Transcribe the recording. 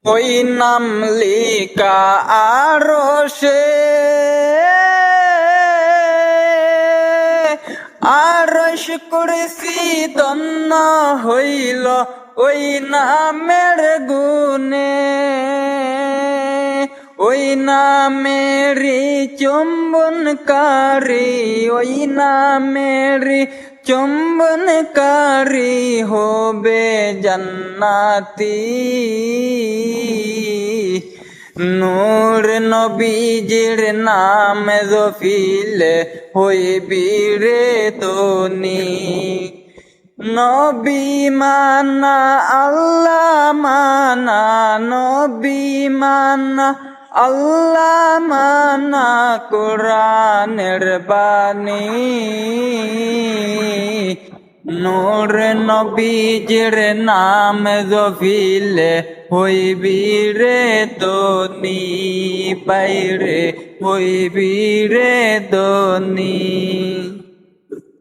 ওই নাম লিকা আরশে, আরশ কুরসি দন্ন হইল ওই নামের গুণে। ওই নামেরি চুম্বনকারী, ওই নামেরি চুম্বনকারী হবে জান্নাতি। নূর নবীজির নাম জপিলে হইবি রে ধনী। নবী মানা আল্লাহ মানা, নবী মানা আল্লাহ মানা কুরআনের বাণী। নূর নবীজির নাম জপিলে হইবি রে ধনী, বাইরে হইবি রে ধনী।